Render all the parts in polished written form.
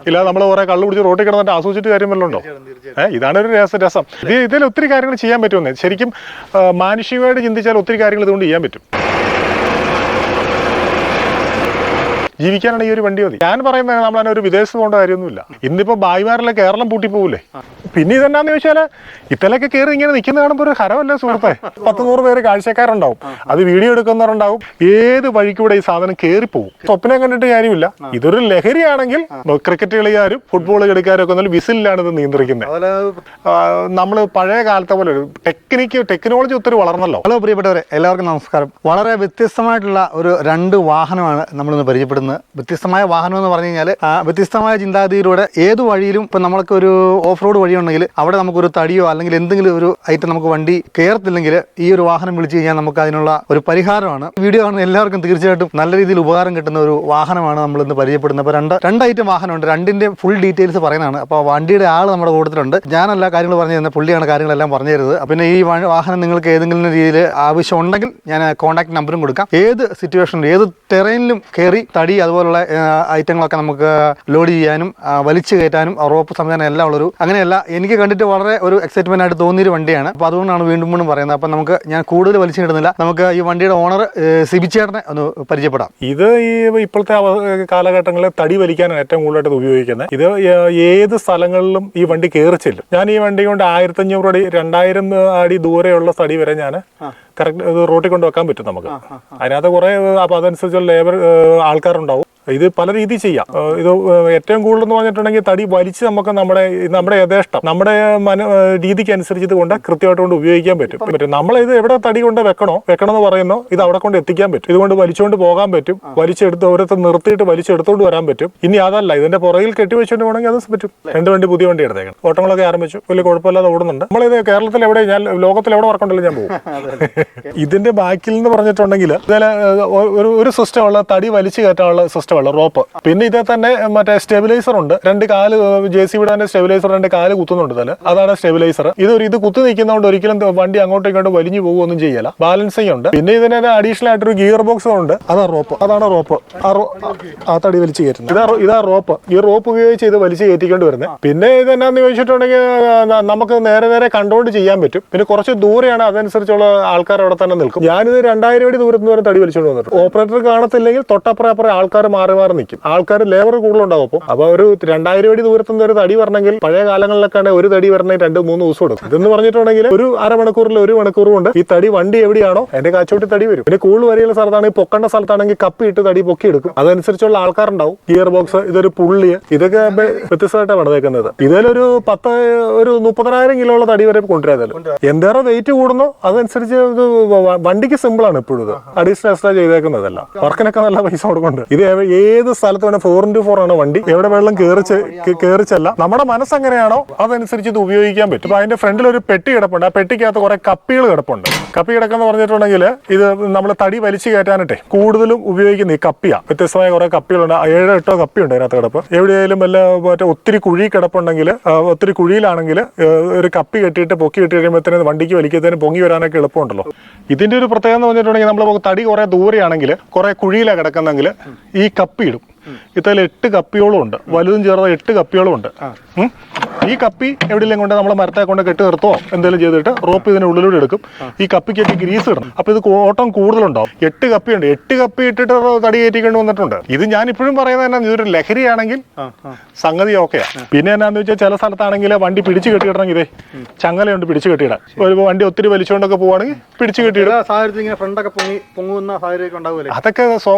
ഇല്ലാതെ നമ്മൾ കുറെ കള്ളു പിടിച്ച് റോട്ടിൽ കിടന്നിട്ട് ആസ്വദിച്ചിട്ട് കാര്യം വല്ലതും ഉണ്ടോ? ഇതാണ് ഒരു രസം. ഇതിൽ ഒത്തിരി കാര്യങ്ങൾ ചെയ്യാൻ പറ്റുമെന്ന് ശരിക്കും മാനുഷികമായിട്ട് ചിന്തിച്ചാൽ ഒത്തിരി കാര്യങ്ങൾ ഇതുകൊണ്ട് ചെയ്യാൻ പറ്റും. ജീവിക്കാനാണ് ഈ ഒരു വണ്ടി മതി. ഞാൻ പറയുന്നത് നമ്മളതിനെ ഒരു വിദേശത്ത് പോകേണ്ട കാര്യമൊന്നുമില്ല. ഇന്നിപ്പോൾ ഭായിമാരിലെ കേരളം പൂട്ടി പോകില്ലേ. പിന്നെ ഇതെന്നാന്ന് ചോദിച്ചാൽ ഇത്തലൊക്കെ കയറി ഇങ്ങനെ നിൽക്കുന്ന കാണുമ്പോൾ ഒരു ഹരമല്ല സുഹൃത്തെ. 10-100 പേര് കാഴ്ചക്കാരുണ്ടാവും, അത് വീഡിയോ എടുക്കുന്നവരുണ്ടാവും. ഏത് വഴിക്കൂടെ ഈ സാധനം കയറിപ്പോവും. സ്വപ്നം കണ്ടിട്ട് കാര്യമില്ല. ഇതൊരു ലഹരിയാണെങ്കിൽ ക്രിക്കറ്റ് കളിക്കാരും ഫുട്ബോൾ കളിക്കാരും ഒക്കെ വിസിലാണ് ഇത് നിയന്ത്രിക്കുന്നത്. നമ്മൾ പഴയ കാലത്തെ പോലെ ടെക്നോളജി ഒത്തിരി വളർന്നല്ലോ. ഹലോ പ്രിയപ്പെട്ടവരെ, എല്ലാവർക്കും നമസ്കാരം. വളരെ വ്യത്യസ്തമായിട്ടുള്ള ഒരു 2 വാഹനമാണ് നമ്മളിന്ന് പരിചയപ്പെടുന്നത്. വ്യത്യസ്തമായ വാഹനം എന്ന് പറഞ്ഞു കഴിഞ്ഞാൽ വ്യത്യസ്തമായ ചിന്താഗതിയിലൂടെ ഏത് വഴിയിലും ഇപ്പം നമ്മൾക്ക് ഒരു ഓഫ് റോഡ് വഴിയുണ്ടെങ്കിൽ അവിടെ നമുക്കൊരു തടിയോ അല്ലെങ്കിൽ എന്തെങ്കിലും ഒരു ഐറ്റം നമുക്ക് വണ്ടി കയറത്തില്ലെങ്കിൽ ഈ ഒരു വാഹനം വിളിച്ചു കഴിഞ്ഞാൽ നമുക്ക് അതിനുള്ള ഒരു പരിഹാരമാണ്. വീഡിയോ കാണുന്ന എല്ലാവർക്കും തീർച്ചയായിട്ടും നല്ല രീതിയിൽ ഉപകാരം കിട്ടുന്ന ഒരു വാഹനമാണ് നമ്മൾ ഇന്ന് പരിചയപ്പെടുന്നത്. അപ്പോൾ രണ്ട് ഐറ്റം വാഹനമുണ്ട്. രണ്ടിന്റെ ഫുൾ ഡീറ്റെയിൽസ് പറയുന്നതാണ്. അപ്പോൾ വണ്ടിയുടെ ആൾ നമ്മുടെ കൂട്ടത്തിലുണ്ട്. ഞാനല്ല കാര്യങ്ങൾ പറഞ്ഞു തരുന്നത്, പുള്ളിയാണ് കാര്യങ്ങളെല്ലാം പറഞ്ഞു തരുന്നത്. പിന്നെ ഈ വാഹനം നിങ്ങൾക്ക് ഏതെങ്കിലും രീതിയിൽ ആവശ്യം ഉണ്ടെങ്കിൽ ഞാൻ കോൺടാക്ട് നമ്പറും കൊടുക്കാം. ഏത് സിറ്റുവേഷനിലും ഏത് ടെറൈനിലും കയറി തടി അതുപോലുള്ള ഐറ്റങ്ങളൊക്കെ നമുക്ക് ലോഡ് ചെയ്യാനും വലിച്ചു കയറ്റാനും റോപ്പ് സംവിധാനം എല്ലാം ഉള്ളൊരു, അങ്ങനെയല്ല എനിക്ക് കണ്ടിട്ട് വളരെ ഒരു എക്സൈറ്റ്മെന്റ് ആയിട്ട് തോന്നിയൊരു വണ്ടിയാണ്. അപ്പോൾ അതുകൊണ്ടാണ് വീണ്ടും പറയുന്നത്. അപ്പം നമുക്ക് ഞാൻ കൂടുതൽ വലിച്ചു കിട്ടുന്നില്ല, നമുക്ക് ഈ വണ്ടിയുടെ ഓണർ സിബിച്ചേട്ടനെ ഒന്ന് പരിചയപ്പെടാം. ഇത് ഈ ഇപ്പോഴത്തെ കാലഘട്ടങ്ങളിൽ തടി വലിക്കാനാണ് ഏറ്റവും കൂടുതലായിട്ട് ഉപയോഗിക്കുന്നത്. ഇത് ഏത് സ്ഥലങ്ങളിലും ഈ വണ്ടി കയറി ചെല്ലും. ഞാൻ ഈ വണ്ടി കൊണ്ട് 1500 അടി 2000 അടി ദൂരെയുള്ള തടി വരെ ഞാൻ കറക്റ്റ് ഇത് റോട്ടിൽ കൊണ്ട് വെക്കാൻ പറ്റും നമുക്ക്. അതിനകത്ത് കുറെ അപ്പോൾ അതനുസരിച്ചുള്ള ലേബർ ആൾക്കാരുണ്ടാവും. ഇത് പല രീതിയിൽ ചെയ്യാം. ഇത് ഏറ്റവും കൂടുതൽ എന്ന് പറഞ്ഞിട്ടുണ്ടെങ്കിൽ തടി വലിച്ച് നമുക്ക് നമ്മുടെ യഥേഷ്ടം നമ്മുടെ രീതിക്ക് അനുസരിച്ച് ഇത് കൊണ്ട് കൃത്യമായിട്ട് കൊണ്ട് ഉപയോഗിക്കാൻ പറ്റും. നമ്മളിത് എവിടെ തടി കൊണ്ട് വെക്കണമെന്ന് പറയുന്നോ ഇത് അവിടെ കൊണ്ട് എത്തിക്കാൻ പറ്റും. ഇതുകൊണ്ട് വലിച്ചുകൊണ്ട് പോകാൻ പറ്റും. വലിച്ചെടുത്ത് ഓരോരുത്തർ നിർത്തിയിട്ട് വലിച്ചെടുത്തോണ്ട് വരാൻ പറ്റും. ഇനി അതല്ല, ഇതിന്റെ പുറകിൽ കെട്ടി വെച്ചുകൊണ്ട് പോകണമെങ്കിൽ അത് പറ്റും. 2 വണ്ടി പുതിയ വണ്ടി എടുത്തേക്കണം. ഓട്ടങ്ങളൊക്കെ ആരംഭിച്ചു, വലിയ കുഴപ്പമില്ലാതെ ഓടുന്നുണ്ട്. നമ്മളിത് കേരളത്തിൽ എവിടെ, ഞാൻ ലോകത്തിൽ എവിടെ വർക്കുണ്ടല്ലോ ഞാൻ പോകും. ഇതിന്റെ ബാക്കിൽ എന്ന് പറഞ്ഞിട്ടുണ്ടെങ്കിൽ ഒരു സിസ്റ്റം ഉള്ള തടി വലിച്ചു കയറ്റാനുള്ള സിസ്റ്റം ഉള്ള റോപ്പ്. പിന്നെ ഇതേ തന്നെ മറ്റേ സ്റ്റെബിലൈസർ ഉണ്ട്. 2 കാല് JCB സ്റ്റെബിലൈസർ 2 കാല് കുത്തുന്നുണ്ട് തന്നെ, അതാണ് സ്റ്റെബിലൈസർ. ഇത് കുത്തി നിൽക്കുന്നതുകൊണ്ട് ഒരിക്കലും വണ്ടി അങ്ങോട്ടും ഇങ്ങോട്ടും വലിഞ്ഞു പോകുകയൊന്നും ചെയ്യല. ബാലൻസിംഗ് ഉണ്ട്. പിന്നെ ഇതിന് അഡീഷണൽ ആയിട്ടൊരു ഗിയർ ബോക്സ് ഉണ്ട്. അതാണ് റോപ്പ്. ആ തടി വലിച്ചു കയറ്റുന്നത്. ഇതാ റോപ്പ്. ഈ റോപ്പ് ഉപയോഗിച്ച് ഇത് വലിച്ചു കയറ്റിക്കൊണ്ട് വരുന്നത്. പിന്നെ ഇതെന്നാന്ന് ചോദിച്ചിട്ടുണ്ടെങ്കിൽ നമുക്ക് നേരെ കൺട്രോൾ ചെയ്യാൻ പറ്റും. പിന്നെ കുറച്ച് ദൂരെയാണ്, അതനുസരിച്ചുള്ള ആൾക്കാർ അവിടെ തന്നെ നിൽക്കും. ഞാനിത് 2000 അടി ദൂരത്ത് വരെ തടി വലിച്ചുകൊണ്ട് വന്നിട്ടുണ്ട്. ഓപ്പറേറ്റർ കാണത്തില്ലെങ്കിൽ തൊട്ടപ്പുറം ആൾക്കാർ മാറി നിൽക്കും. ആൾക്കാർ ലേബർ കൂടുതലുണ്ടാവും. അപ്പൊ ഒരു 2000 അടി ദൂരത്തുനിന്ന് ഒരു തടി വരണമെങ്കിൽ പഴയ കാലങ്ങളിലൊക്കെ ഒരു തടി വരണമെങ്കിൽ 2-3 ദിവസം എടുക്കും. ഇതെന്ന് പറഞ്ഞിട്ടുണ്ടെങ്കിൽ ഒരു അരമണിക്കൂറിൽ 1 മണിക്കൂർ കൊണ്ട് ഈ തടി വണ്ടി എവിടെയാണോ അതിന്റെ കാച്ചോട്ടി തടി വരും. പിന്നെ കൂടുതൽ വരെയുള്ള സ്ഥലത്താണ്, ഈ പൊക്കേണ്ട സ്ഥലത്താണെങ്കിൽ കപ്പി ഇട്ട് തടി പൊക്കി എടുക്കും. അതനുസരിച്ചുള്ള ആൾക്കാരുണ്ടാവും. ഗിയർ ബോക്സ്, ഇതൊരു പുള്ളി, ഇതൊക്കെ വ്യത്യസ്തമായിട്ടാണ് പണിതേക്കുന്നത്. ഇതിലൊരു 30,000 കിലോ ഉള്ള തടി വരെ കൊണ്ടുവരാതല്ലോ. എന്തേറെ വെയിറ്റ് കൂടുന്നോ അതനുസരിച്ച് വണ്ടിക്ക് സിമ്പിൾ ആണ്. ഇപ്പോഴും ഇത് അഡീഷണൽ എക്സ്ട്രാ ചെയ്തേക്കുന്നതല്ല. വർക്കിനൊക്കെ നല്ല പൈസ കൊടുക്കുന്നുണ്ട്. ഇത് ഏത് സ്ഥലത്ത് വേണം 4x4 ആണ് വണ്ടി. എവിടെ വെള്ളം കയറിച്ചല്ല, നമ്മുടെ മനസ്സെങ്ങനെയാണോ അതനുസരിച്ച് ഇത് ഉപയോഗിക്കാൻ പറ്റും. അപ്പൊ അതിന്റെ ഫ്രണ്ടിൽ ഒരു പെട്ടി കിടപ്പുണ്ട്. ആ പെട്ടിക്കകത്ത് കുറെ കപ്പികൾ കിടപ്പുണ്ട്. കപ്പി കിടക്കെന്ന് പറഞ്ഞിട്ടുണ്ടെങ്കിൽ ഇത് നമ്മൾ തടി വലിച്ചു കയറ്റാനിട്ടെ കൂടുതലും ഉപയോഗിക്കുന്ന ഈ കപ്പിയാ. വ്യത്യസ്തമായ കുറെ കപ്പികളുണ്ട്. 7-8 കപ്പിയുണ്ട് അതിനകത്ത് കിടപ്പ്. എവിടെയായാലും മറ്റേ ഒത്തിരി കുഴി കിടപ്പുണ്ടെങ്കിൽ, ഒത്തിരി കുഴിയിലാണെങ്കിൽ ഒരു കപ്പി കെട്ടിയിട്ട് പൊക്കി കെട്ടി കഴിയുമ്പോഴത്തേന് വണ്ടിക്ക് വലിക്കുന്നതിന് പൊങ്ങി വരാനൊക്കെ എളുപ്പമുണ്ടല്ലോ. ഇതിന്റെ ഒരു പ്രത്യേകത എന്ന് പറഞ്ഞിട്ടുണ്ടെങ്കിൽ നമ്മൾ തടി കുറെ ദൂരെയാണെങ്കിൽ കുറെ കുഴിയിലാണ് കിടക്കുന്നെങ്കിൽ ഈ കപ്പി ഇടും. ഇതിൽ 8 കപ്പിയോളം ഉണ്ട്. വലുതും ചേർന്ന 8 കപ്പിയോളം ഉണ്ട്. ഈ കപ്പി എവിടെയെങ്കിലും കൊണ്ട് നമ്മൾ മരത്തെ കൊണ്ട് കെട്ടി നിർത്തോ എന്തെങ്കിലും ചെയ്തിട്ട് റോപ്പ് ഇതിന് ഉള്ളിലൂടെ എടുക്കും. ഈ കപ്പിക്ക് ഗ്രീസ് ഇടണം. അപ്പൊ ഇത് ഓട്ടം കൂടുതലുണ്ടാവും. 8 കപ്പിയുണ്ട്. 8 കപ്പി ഇട്ടിട്ട് തടി കയറ്റിക്കൊണ്ട് വന്നിട്ടുണ്ട്. ഇത് ഞാൻ ഇപ്പോഴും പറയുന്നത് തന്നെ, ഇതൊരു ലഹരിയാണെങ്കിൽ സംഗതി ഓക്കെയാ. പിന്നെ എന്നാന്ന് വെച്ചാൽ ചില സ്ഥലത്താണെങ്കിൽ വണ്ടി പിടിച്ചു കെട്ടിയിടണമെങ്കിൽ ഇതേ ചങ്ങലയുണ്ട് പിടിച്ചു കെട്ടിയിടാൻ. ഒരു വണ്ടി ഒത്തിരി വലിച്ചുകൊണ്ടൊക്കെ പോവാണെങ്കിൽ പിടിച്ചു കെട്ടിയിടാം. അതൊക്കെ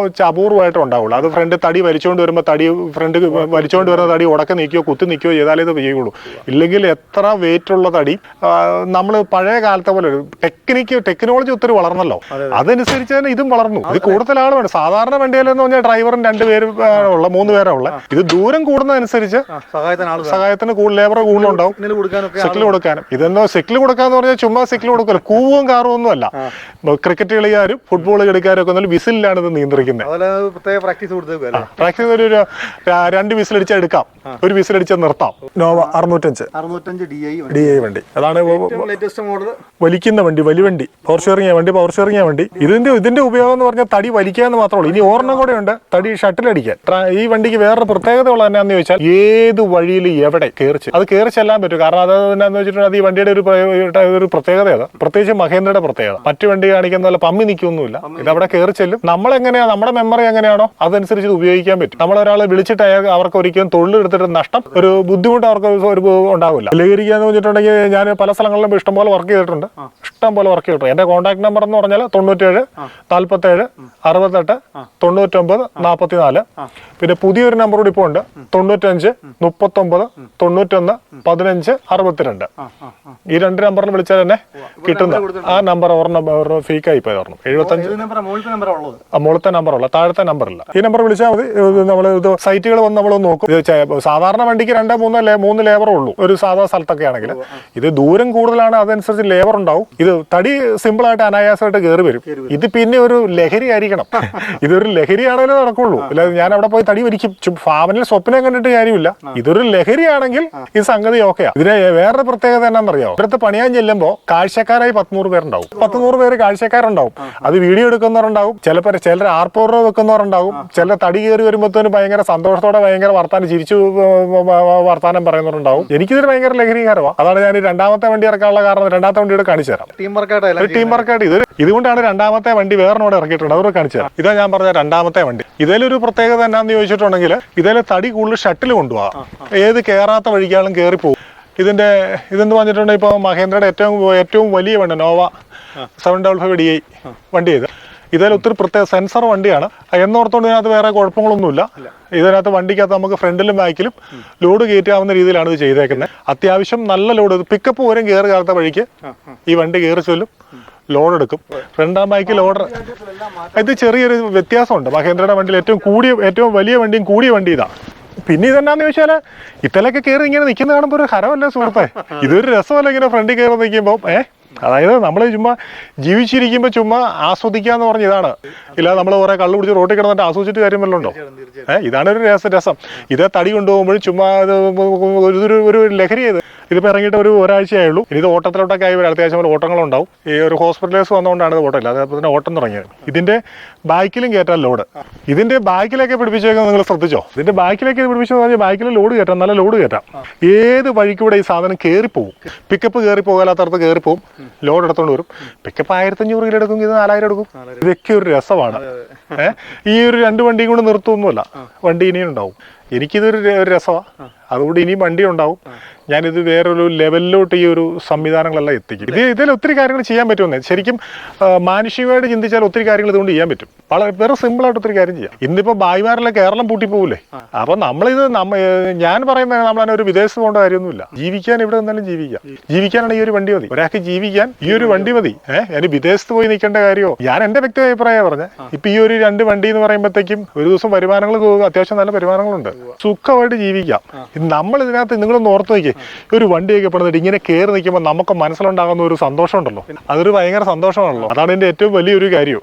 അപൂർവമായിട്ട് ഉണ്ടാവുള്ളൂ. അത് ഫ്രണ്ട് തടി വലിച്ചുകൊണ്ട് വരുമ്പോൾ ഫ്രണ്ട് വലിച്ചുകൊണ്ട് വരുന്ന തടി ഉടക്കെ നിൽക്കുകയോ കുത്തി നിൽക്കുകയോ ചെയ്താലേ ഇത് ചെയ്യുള്ളൂ. ഇല്ലെങ്കിൽ എത്ര വെയിറ്റ് ഉള്ള തടി, നമ്മൾ പഴയ കാലത്തെ പോലെ ടെക്നോളജി ഒത്തിരി വളർന്നല്ലോ. അതനുസരിച്ച് തന്നെ ഇതും വളർന്നു. ഇത് കൂടുതൽ ആൾ വേണം. സാധാരണ വണ്ടിയിലെന്ന് പറഞ്ഞാൽ ഡ്രൈവറും 2 പേര് ഉള്ള 3 പേരാ ഉള്ള. ഇത് ദൂരം കൂടുന്നതനുസരിച്ച് സഹായത്തിന് ലേബർ കൂടുതലുണ്ടാവും. സിക്കിൾ കൊടുക്കാനും. ഇതെന്നോ സിക്കിൾ കൊടുക്കാന്ന് പറഞ്ഞാൽ ചുമ്മാ സിക്കിൾ കൊടുക്കില്ല. കൂവും കാറും ഒന്നും അല്ല. ക്രിക്കറ്റ് കളിക്കാരും ഫുട്ബോൾ കളിക്കാരും ഒക്കെ വിസിലാണ് ഇത് നിയന്ത്രിക്കുന്നത്. പ്രാക്ടീസ് ഒരു 2 വിസിലടിച്ചാൽ എടുക്കാം, 1 വിസിലടിച്ചാൽ നിർത്താം. നോവ 605 DI വണ്ടി. അതാണ് ലേറ്റസ്റ്റ് മോഡൽ വലിക്കുന്ന വണ്ടി, വലിവണ്ടി, പവർ ഷെയറിംഗ് വണ്ടി. ഇതിന്റെ ഉപയോഗം എന്ന് പറഞ്ഞാൽ തടി വലിക്കാന്ന് മാത്രമേ ഉള്ളൂ. ഇനി ഒരെണ്ണം കൂടെ ഉണ്ട്, തടി ഷട്ടിലടിക്കാൻ. ഈ വണ്ടിക്ക് വേറൊരു പ്രത്യേകത ഉള്ളത് എന്നാന്ന് ചോദിച്ചാൽ ഏത് വഴിയിൽ എവിടെ അത് കയറി ചെല്ലാൻ പറ്റും. കാരണം അത് എന്നാന്ന് വെച്ചിട്ടുണ്ടെങ്കിൽ അത് ഈ വണ്ടിയുടെ ഒരു പ്രത്യേകതയാണ്, പ്രത്യേകിച്ച് മഹേന്ദ്രയുടെ പ്രത്യേകത. മറ്റു വണ്ടി കാണിക്കുന്ന പോലെ പമ്മി നിൽക്കൊന്നുമില്ല, ഇതവിടെ കയറി ചെല്ലും. നമ്മളെങ്ങനെയാണ്, നമ്മുടെ മെമ്മറി എങ്ങനെയാണോ അതനുസരിച്ച് ഇത് ഉപയോഗിക്കാൻ പറ്റും. നമ്മളൊരാളെ വിളിച്ചിട്ട് അവർക്ക് ഒരിക്കലും തൊഴിലെടുത്തിട്ട് നഷ്ടം, ഒരു ബുദ്ധിമുട്ട് അവർക്ക് ഒരു ഉണ്ടാവില്ല. ലഘൂകരിക്കാന്ന് വെച്ചിട്ടുണ്ടെങ്കിൽ ഞാൻ പല സ്ഥലങ്ങളിലും ഇഷ്ടംപോലെ വർക്ക് ചെയ്തിട്ടുണ്ട്. എന്റെ കോൺടാക്ട് നമ്പർ എന്ന് പറഞ്ഞാൽ 97 47 68 99 44. പിന്നെ പുതിയൊരു നമ്പർ കൂടി ഇപ്പോൾ ഉണ്ട്, 95 39 91 15 62. ഈ 2 നമ്പറിൽ വിളിച്ചാൽ തന്നെ കിട്ടുന്ന ആ നമ്പർ ഫേക്കായി പോയി പറഞ്ഞു. 75 മുകളത്തെ നമ്പറുള്ള, താഴത്തെ നമ്പറില്ല. ഈ നമ്പർ വിളിച്ചാൽ മതി. നമ്മൾ ഇത് സൈറ്റുകൾ വന്ന് നമ്മൾ നോക്കും. സാധാരണ വണ്ടിക്ക് 2-3 ലേബറേ ഉള്ളൂ ഒരു സാധാ സ്ഥലത്തൊക്കെ ആണെങ്കിൽ. ഇത് ദൂരം കൂടുതലാണ്, അതനുസരിച്ച് ലേബർ ഉണ്ടാവും. ഇത് തടി സിമ്പിൾ ആയിട്ട് അനായാസമായിട്ട് കയറി വരും. ഇത് പിന്നെ ഒരു ലഹരി ആയിരിക്കണം. ഇതൊരു ലഹരിയാണെങ്കിലേ നടക്കുള്ളൂ. അല്ലാതെ ഞാൻ അവിടെ പോയി തടി വലിക്കും ഫാമിലിൽ സ്വപ്നം കണ്ടിട്ട് കാര്യമില്ല. ഇതൊരു ലഹരിയാണെങ്കിൽ ഈ സംഗതി ഓക്കെയാ. ഇതിന് വേറൊരു പ്രത്യേകത എന്നാണെന്നറിയാമോ? ഇവിടുത്തെ പണിയാൻ ചെല്ലുമ്പോൾ കാഴ്ചക്കാരായി 100 പേരുണ്ടാവും. 100 പേര് കാഴ്ചക്കാരുണ്ടാവും. അത് വീഡിയോ എടുക്കുന്നവരുണ്ടാവും, ചിലർ ആർപ്പോർ വെക്കുന്നവരുണ്ടാവും, ചില തടി കയറി വരുമ്പോഴത്തേനും ഭയങ്കര സന്തോഷത്തോടെ ഭയങ്കര വർത്താനം പറയുന്നവരുണ്ടാവും. എനിക്കിതൊരു ഭയങ്കര ലഹരികാരമാണ്. അതാണ് ഞാൻ ഈ രണ്ടാമത്തെ വണ്ടി ഇറക്കാനുള്ള കാരണം. രണ്ടാമത്തെ വണ്ടിയോട് കാണിച്ചു തരാം. ടീം വർക്കായിട്ട് ഇതുകൊണ്ടാണ് രണ്ടാമത്തെ വണ്ടി വേറെന്നോട് ഇറക്കിയിട്ടുണ്ട്. അവരോട് കാണിച്ചു തരാം. ഇതാ ഞാൻ പറഞ്ഞ രണ്ടാമത്തെ വണ്ടി. ഇതിലൊരു പ്രത്യേകത എന്നാന്ന് ചോദിച്ചിട്ടുണ്ടെങ്കിൽ ഇതിലെ തടി കൂടുതൽ ഷട്ടിൽ കൊണ്ടുപോകാം. ഏത് കയറാത്ത വഴിക്കാളും കയറിപ്പോകും. ഇതെന്ന് പറഞ്ഞിട്ടുണ്ടെങ്കിൽ ഇപ്പോൾ മഹേന്ദ്രയുടെ ഏറ്റവും വലിയ വണ്ടി നോവ 755 DI വണ്ടി. ഇതിൽ ഒത്തിരി പ്രത്യേക സെൻസർ വണ്ടിയാണ് എന്നോർത്തോണ്ട് ഇതിനകത്ത് വേറെ കുഴപ്പങ്ങളൊന്നുമില്ല. ഇതിനകത്ത് വണ്ടിക്കകത്ത് നമുക്ക് ഫ്രണ്ടിലും ബാക്കിലും ലോഡ് കയറ്റാവുന്ന രീതിയിലാണ് ഇത് ചെയ്തേക്കുന്നത്. അത്യാവശ്യം നല്ല ലോഡ്, പിക്കപ്പ് പോലും കയറി കയറാത്ത വഴിക്ക് ഈ വണ്ടി കയറി ചൊല്ലും, ലോഡ് എടുക്കും. രണ്ടാം ബൈക്ക് ലോഡർ. ഇത് ചെറിയൊരു വ്യത്യാസമുണ്ട്. മഹേന്ദ്രയുടെ വണ്ടിയിൽ ഏറ്റവും വലിയ വണ്ടിയും കൂടിയ വണ്ടി ഇതാണ്. പിന്നെ ഇതെന്നാന്ന് ചോദിച്ചാൽ ഇത്തലൊക്കെ കയറി ഇങ്ങനെ നിൽക്കുന്ന കാണുമ്പോൾ ഒരു ഹരമല്ല സുഹൃത്തെ. ഇതൊരു രസമല്ല ഇങ്ങനെ ഫ്രണ്ടിൽ കയറി നിൽക്കുമ്പോൾ. അതായത് നമ്മൾ ചുമ്മാ ജീവിച്ചിരിക്കുമ്പോൾ ചുമ്മാ ആസ്വദിക്കാന്ന് പറഞ്ഞ ഇതാണ്. ഇല്ലാതെ നമ്മൾ കുറെ കള്ളു പിടിച്ച് റോട്ടിൽ കിടന്നിട്ട് ആസ്വദിച്ചിട്ട് കാര്യം വല്ലതുണ്ടോ? ഇതാണ് ഒരു രസം. ഇതേ തടി കൊണ്ടുപോകുമ്പോഴും ചുമ്മാ ഒരു ലഹരി ചെയ്ത് ഇതിപ്പോൾ ഇറങ്ങിയിട്ട് ഒരാഴ്ചയേ ഉള്ളൂ. ഇത് ഓട്ടത്തിലോട്ടൊക്കെ ആയി വരും. അത്യാവശ്യം പോലെ ഓട്ടങ്ങളുണ്ടാവും. ഈ ഒരു ഹോസ്പിറ്റലേഴ്സ് വന്നുകൊണ്ടാണ് ഇത് ഓട്ടമില്ല. അതേപോലെ തന്നെ ഓട്ടം തുടങ്ങിയത്. ഇതിന്റെ ബാക്കിലും കയറ്റാൻ ലോഡ്. ഇതിന്റെ ബാക്കിലൊക്കെ പിടിപ്പിച്ചേക്കുന്നത് നിങ്ങൾ ശ്രദ്ധിച്ചോ? ഇതിന്റെ ബാക്കിലേക്ക് പിടിപ്പിച്ചെന്ന് പറഞ്ഞാൽ ബാക്കിൽ ലോഡ് കയറ്റാം, നല്ല ലോഡ് കയറ്റാം. ഏത് വഴിക്കൂടെ ഈ സാധനം കയറിപ്പോവും. പിക്കപ്പ് കയറി പോകാത്തടത്ത് കയറിപ്പോവും, ലോഡ് എടുത്തോണ്ട് വരും. പിക്കപ്പ് 1500 കിലോ എടുക്കും, ഇത് 4000 എടുക്കും. ഇതൊക്കെ ഒരു രസമാണ്. ഈ ഒരു 2 വണ്ടിയും കൊണ്ട് നിർത്തുമൊന്നുമല്ല, വണ്ടി ഇനിയും ഉണ്ടാവും. എനിക്കിതൊരു രസമാണ്. അതുകൊണ്ട് ഇനിയും വണ്ടി ഉണ്ടാവും. ഞാനിത് വേറൊരു ലെവലിലോട്ട് ഈ ഒരു സംവിധാനങ്ങളെല്ലാം എത്തിക്കും. ഇതിൽ ഒത്തിരി കാര്യങ്ങൾ ചെയ്യാൻ പറ്റുമെന്നേ. ശരിക്കും മാനുഷികമായിട്ട് ചിന്തിച്ചാൽ ഒത്തിരി കാര്യങ്ങൾ ഇതുകൊണ്ട് ചെയ്യാൻ പറ്റും. വേറെ സിമ്പിളായിട്ട് ഒത്തിരി കാര്യം ചെയ്യാം. ഇന്നിപ്പോൾ ഭായിമാരെല്ലാം കേരളം പൂട്ടിപ്പോകൂലേ? അപ്പൊ ഞാൻ പറയുന്നത് നമ്മളതിനെ ഒരു വിദേശത്ത് പോകേണ്ട കാര്യമൊന്നുമില്ല. ജീവിക്കാൻ ഇവിടെ നിന്നാലും ജീവിക്കാനാണ് ഈ ഒരു വണ്ടി മതി. ഒരാൾക്ക് ജീവിക്കാൻ ഈ ഒരു വണ്ടി മതി. ഞാൻ വിദേശത്ത് പോയി നിൽക്കേണ്ട കാര്യമോ? ഞാൻ എന്റെ വ്യക്തി അഭിപ്രായം പറഞ്ഞത്. ഇപ്പൊ ഈ ഒരു 2 വണ്ടി എന്ന് പറയുമ്പോഴത്തേക്കും ഒരു ദിവസം വരുമാനങ്ങൾ അത്യാവശ്യം നല്ല വരുമാനങ്ങളുണ്ട്. സുഖമായിട്ട് ജീവിക്കാം. നമ്മൾ ഇതിനകത്ത് നിങ്ങളൊന്ന് ഓർത്ത് നോക്കി, ഒരു വണ്ടിയൊക്കെ പെടുന്നിട്ട് ഇങ്ങനെ കയറി നിൽക്കുമ്പോൾ നമുക്ക് മനസ്സിലുണ്ടാകുന്ന ഒരു സന്തോഷം ഉണ്ടല്ലോ, അതൊരു ഭയങ്കര സന്തോഷമാണല്ലോ. അതാണ് എൻ്റെ ഏറ്റവും വലിയൊരു കാര്യം.